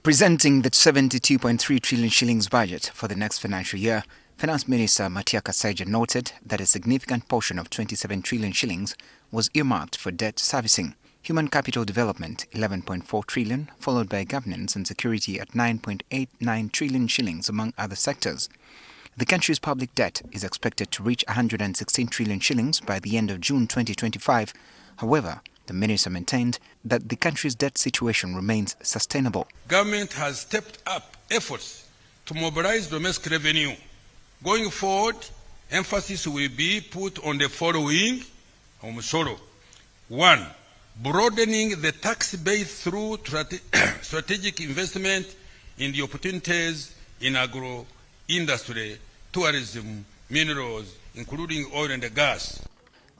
Presenting the 72.3 trillion shillings budget for the next financial year, Finance Minister Kasaija noted that a significant portion of 27 trillion shillings was earmarked for debt servicing. Human capital development 11.4 trillion, followed by governance and security at 9.89 trillion shillings among other sectors. The country's public debt is expected to reach 116 trillion shillings by the end of June 2025. However, the minister maintained that the country's debt situation remains sustainable. Government has stepped up efforts to mobilize domestic revenue. Going forward, emphasis will be put on the following. 1. Broadening the tax base through strategic investment in the opportunities in agro-industry, tourism, minerals, including oil and gas.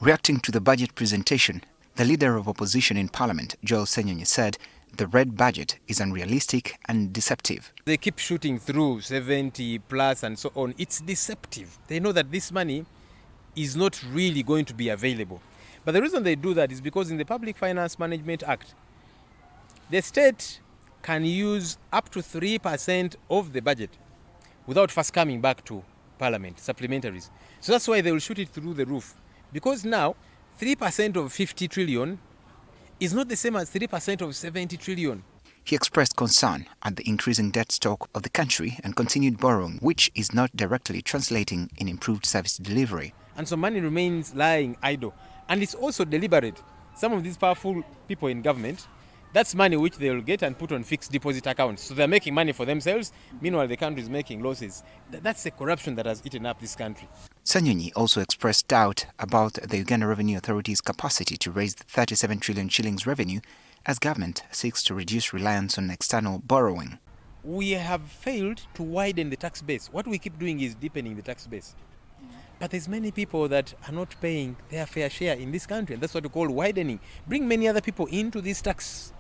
Reacting to the budget presentation, the leader of opposition in Parliament, Ssenyonyi, said the red budget is unrealistic and deceptive. They keep shooting through 70 plus and so on. It's deceptive. They know that this money is not really going to be available. But the reason they do that is because in the Public Finance Management Act, the state can use up to 3% of the budget without first coming back to Parliament, supplementaries. So that's why they will shoot it through the roof. Because now, 3% of 50 trillion is not the same as 3% of 70 trillion. He expressed concern at the increasing debt stock of the country and continued borrowing, which is not directly translating in improved service delivery. And so money remains lying idle. And it's also deliberate. Some of these powerful people in government, that's money which they will get and put on fixed deposit accounts. So they're making money for themselves, meanwhile the country is making losses. That's the corruption that has eaten up this country. Ssenyonyi also expressed doubt about the Uganda Revenue Authority's capacity to raise the 37 trillion shillings revenue as government seeks to reduce reliance on external borrowing. We have failed to widen the tax base. What we keep doing is deepening the tax base. But there's many people that are not paying their fair share in this country, and that's what we call widening. Bring many other people into this tax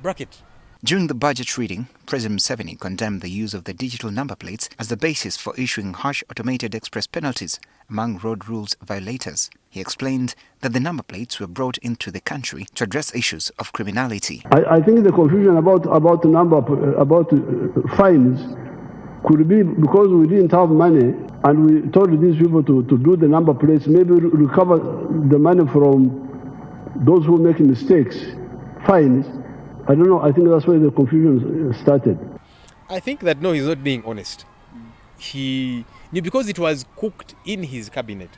bracket. During the budget reading, President Ssenyonyi condemned the use of the digital number plates as the basis for issuing harsh automated express penalties among road rules violators. He explained that the number plates were brought into the country to address issues of criminality. I think the confusion about the number about fines could be because we didn't have money and we told these people to do the number plates, maybe recover the money from those who make mistakes, fines. I don't know, I think that's where the confusion started. I think that no, he's not being honest. He knew because it was cooked in his cabinet.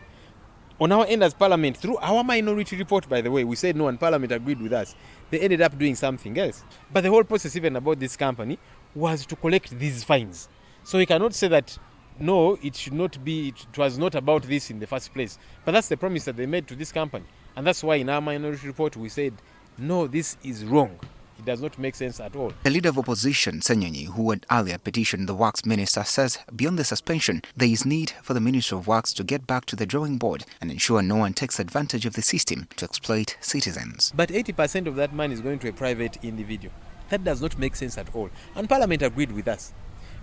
On our end as Parliament, through our minority report, by the way, we said no and Parliament agreed with us. They ended up doing something else. But the whole process even about this company was to collect these fines. So he cannot say that no, it should not be, it was not about this in the first place. But that's the promise that they made to this company. And that's why in our minority report we said, no, this is wrong. It does not make sense at all. The leader of opposition, Ssenyonyi, who had earlier petitioned the Works Minister, says beyond the suspension, there is need for the Ministry of Works to get back to the drawing board and ensure no one takes advantage of the system to exploit citizens. But 80% of that money is going to a private individual. That does not make sense at all. And Parliament agreed with us.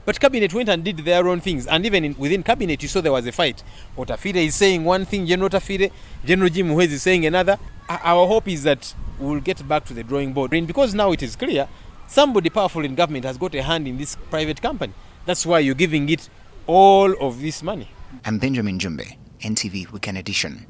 But Cabinet went and did their own things. And even within Cabinet, you saw there was a fight. Otafire is saying one thing, General Otafire, General Jim Muhwezi is saying another. Our hope is that we'll get back to the drawing board. Because now it is clear, somebody powerful in government has got a hand in this private company. That's why you're giving it all of this money. I'm Benjamin Jumbe, NTV Weekend Edition.